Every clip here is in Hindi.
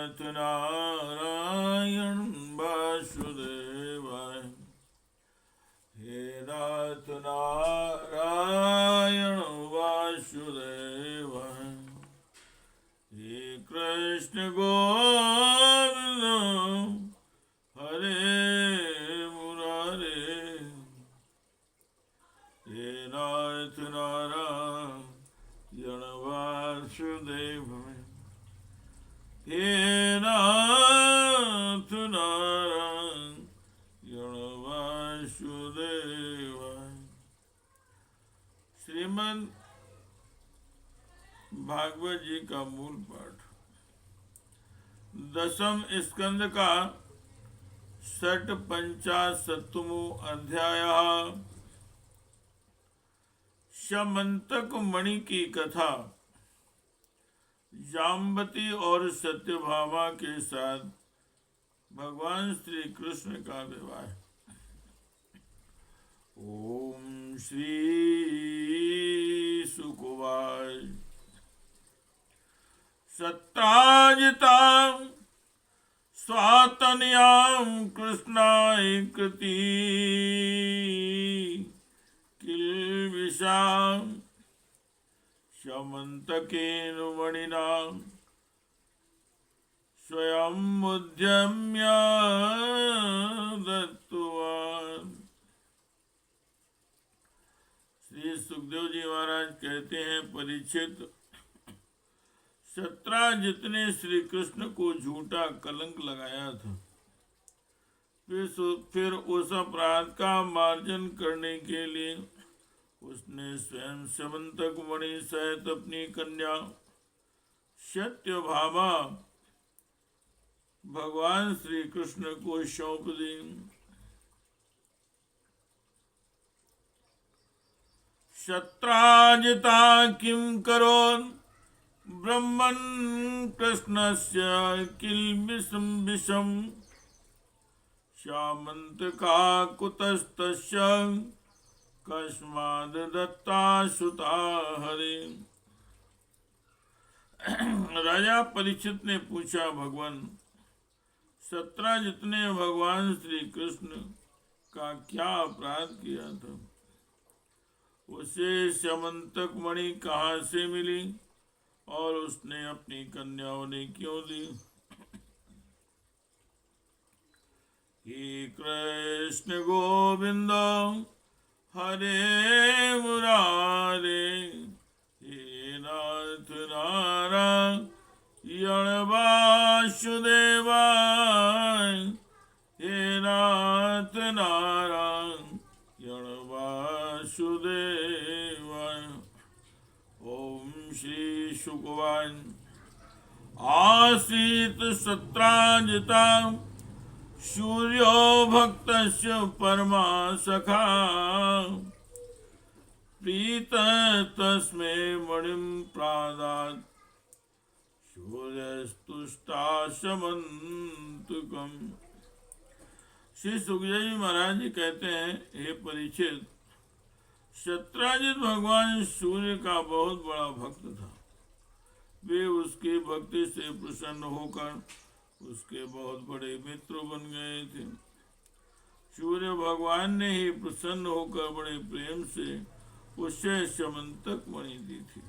नाथ नारायण वासुदेवाय। हे नाथ नारायण वासुदेवाय। हे कृष्ण गोविंद हरे मुरारे। हे नाथ नारायण वासुदेवाय। हे नाथ नारायण वासुदेवाय। श्रीमद् भागवत जी का मूल पाठ 10वें स्कंद का 55वां अध्याय। समंतक मणि की कथा। जाम्बती और सत्यभामा के साथ भगवान श्री कृष्ण का विवाह। ओम श्री सुकुवाय। सत्राजिता स्वातन्यां कृष्णाय कृति किल्बिषां समन्तकेन मणिना स्वयं उद्यम्य दत्तवान्। श्री सुखदेव जी महाराज कहते हैं, परीक्षित, सत्राजित ने श्री कृष्ण को झूठा कलंक लगाया था। फिर उस अपराध का मार्जन करने के लिए उसने स्वयं समंतक मणि सहित अपनी कन्या सत्यभामा भगवान श्री कृष्ण को सौंप दी। सत्राजिता किं करोन् ब्रह्मन् कृष्णस्य किल्बिषं विषम् सामन्तका कुतस्तस्य कस्माद् दत्ता सुता हरे। राजा परीक्षित ने पूछा, भगवान, सत्राजित ने भगवान श्री कृष्ण का क्या अपराध किया था? उसे समंतक मणि कहाँ से मिली और उसने अपनी कन्याओं ने क्यों दी? हे कृष्ण गोविंद हरे मुरारे। हे नाथ नारायण वासुदेवाय। हे नाथ नारायण वासुदेवाय। ओम श्री शुकवान। आसीत सत्राजिता सूर्यो भक्तस्य परमा सखा प्रीत तस्मै मणिं प्रादात् सूर्यस्तुष्टा समन्तकम्। श्री सुखदेव जी महाराज जी कहते हैं, हे परीक्षित, सत्राजित भगवान सूर्य का बहुत बड़ा भक्त था। वे उसकी भक्ति से प्रसन्न होकर उसके बहुत बड़े मित्र बन गए थे। सूर्य भगवान ने ही प्रसन्न होकर बड़े प्रेम से उसे समंतक मणि दी थी।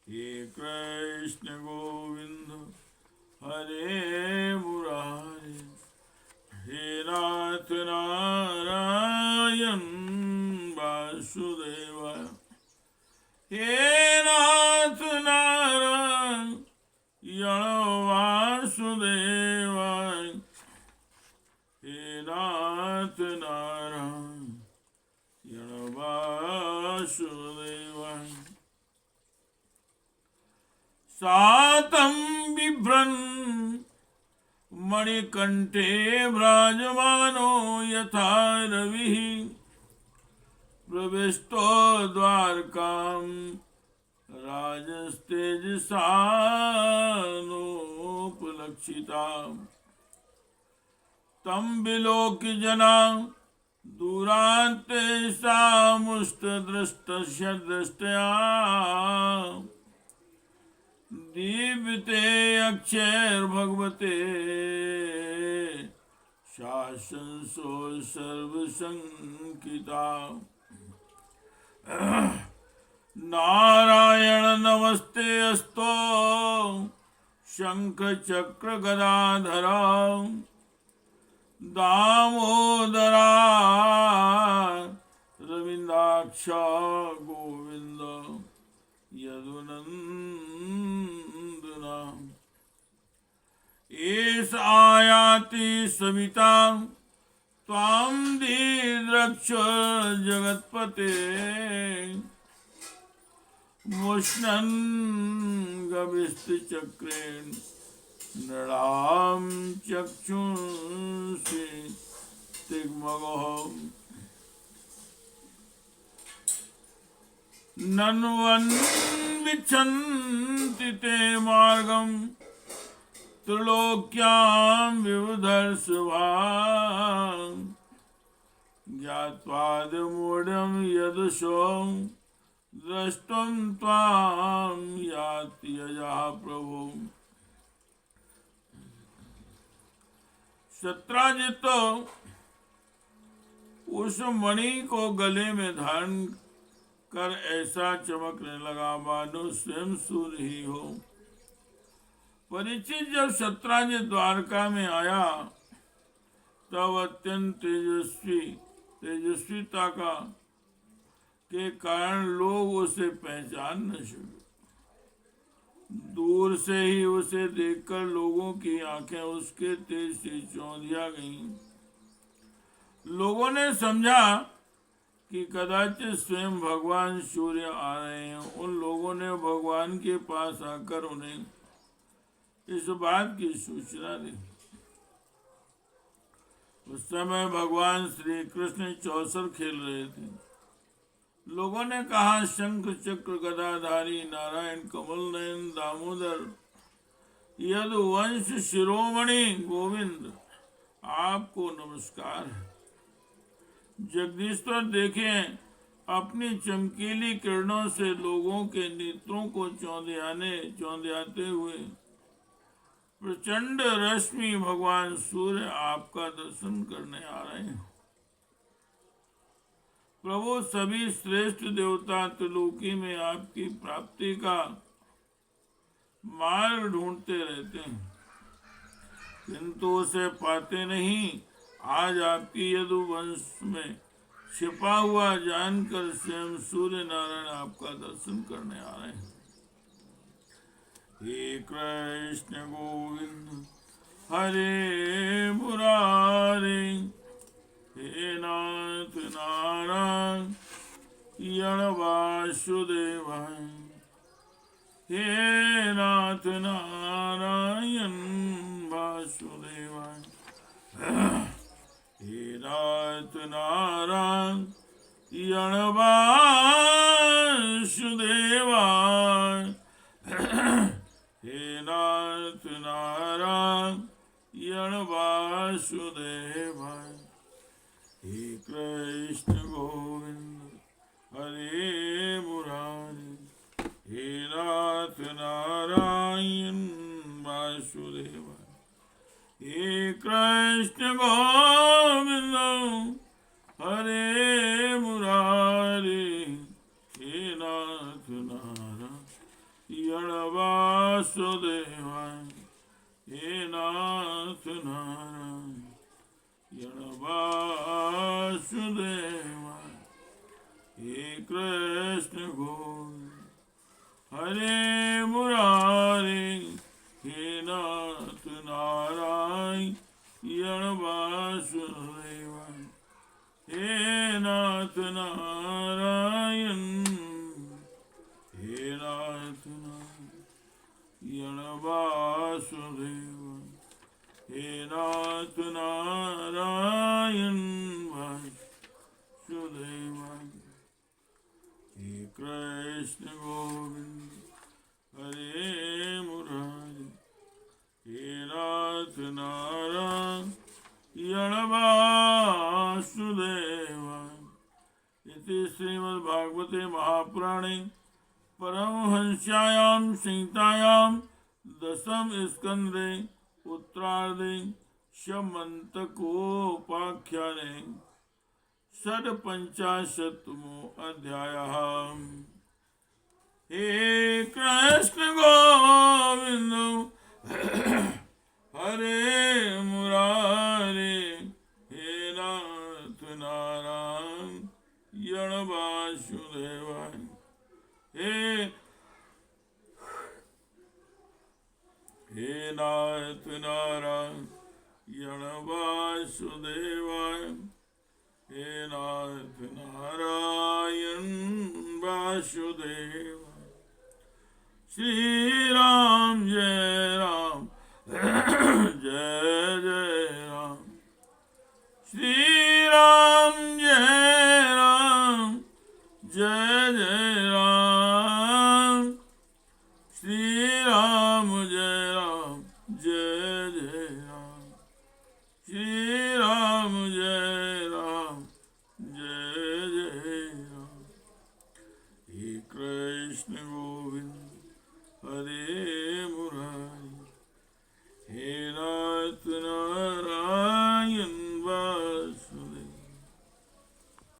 हे कृष्ण गोविंद हरे मुरारे। हे नाथ नारायण वासुदेवाय। हे नाथ नारायण वासुदेवाय। हे नाथ नारायण वासुदेवाय। सातं बिभ्रन् मणिकण्ठे भ्राजमानो यथा रविः प्रविष्टो द्वारकां राजस्तेजसानुपलक्षिता। तं विलोक्य जना दूरान्ते सा मुष्टदृष्टस्य दृष्ट्या दीप्ते अक्षैर्भगवते शासंसो सर्वसंकिता। नारायण नमस्ते अस्तो शंख चक्र गदाधरा दामोदरा रविंदाक्ष गोविंद यदुनंदना। एष आयाति सविता त्वां दीद्रक्ष जगत्पते मुष्णन् गविष्टचक्रेण नृणां चक्षुंषि तिग्मगः। नन्वन्विच्छन्ति ते मार्गं त्रिलोक्यां विवधर्षभां ज्ञात्वादिमूढं यदुषो द्रष्टुं त्वां याति यजः प्रभु। सत्राजित उस मणि को गले में धारण कर ऐसा चमकने लगा मानो स्वयं सूर्य ही हो। परीक्षित जब सत्राजित द्वारका में आया तब अत्यंत तेजस्वीता के कारण लोग उसे पहचान न सके। दूर से ही उसे देखकर लोगों की आंखें उसके तेज से चौंधिया गईं। लोगों ने समझा कि कदाचित स्वयं भगवान सूर्य आ रहे हैं। उन लोगों ने भगवान के पास आकर उन्हें इस बात की सूचना दी। उस समय भगवान श्री कृष्ण चौसर खेल रहे थे। लोगों ने कहा, शंख चक्र गदाधारी नारायण कमल नयन दामोदर यदुवंश शिरोमणि गोविंद आपको नमस्कार है। जगदीश्वर देखें, अपनी चमकीली किरणों से लोगों के नेत्रों को चौंधियाते हुए प्रचंड रश्मि भगवान सूर्य आपका दर्शन करने आ रहे हैं। प्रभु, सभी श्रेष्ठ देवता त्रिलोकी में आपकी प्राप्ति का मार्ग ढूंढते रहते हैं, किंतु उसे पाते नहीं। आज आपकी यदुवंश में छिपा हुआ जानकर स्वयं सूर्य नारायण आपका दर्शन करने आ रहे हैं। हे कृष्ण गोविंद हरे मुरारे, हे नाथ नारायण वासुदेवाय, हे नाथ नारायण वासुदेवाय, हे नाथ नारायण वासुदेवाय, हे नाथ नारायण वासुदेवाय। हे कृष्ण गोविंद हरे मुरारी, हे नाथ नारायण वासुदेवाय। हे कृष्ण गोविंद हरे मुरारी, हे नाथ नारायण वासुदेवाय, हे नाथ नारायण वासुदेवाय। हे कृष्ण गोविंद हरे मुरारी, हे नाथ नारायण वासुदेवाय, हे नाथ नारायण, हे नाथ नारायण वासुदेवाय, हे नाथ नारायण वासुदेवाय। हे कृष्ण गोविंद हरे मुरारी, हे नाथ नारायण वासुदेवाय। इति श्रीमद्भागवते महापुराणे परमहंस्यायां संहितायां दशम स्कंदे उत्तरार्धे शमन्तकोपाख्याने षड्पञ्चाशत्तमो अध्यायः। हे कृष्ण गोविंद हरे मुरारे, हे नाथ नारायण वासुदेवाय, हे नाथ नारायण वासुदेवाय, हे नाथ नारायण वासुदेवाय। श्री राम जय राम जय जय राम, श्री राम जय राम जय जय राम, श्री राम जय राम जय जय राम, श्री राम जय राम जय जय राम। हे कृष्ण गोविंद हरे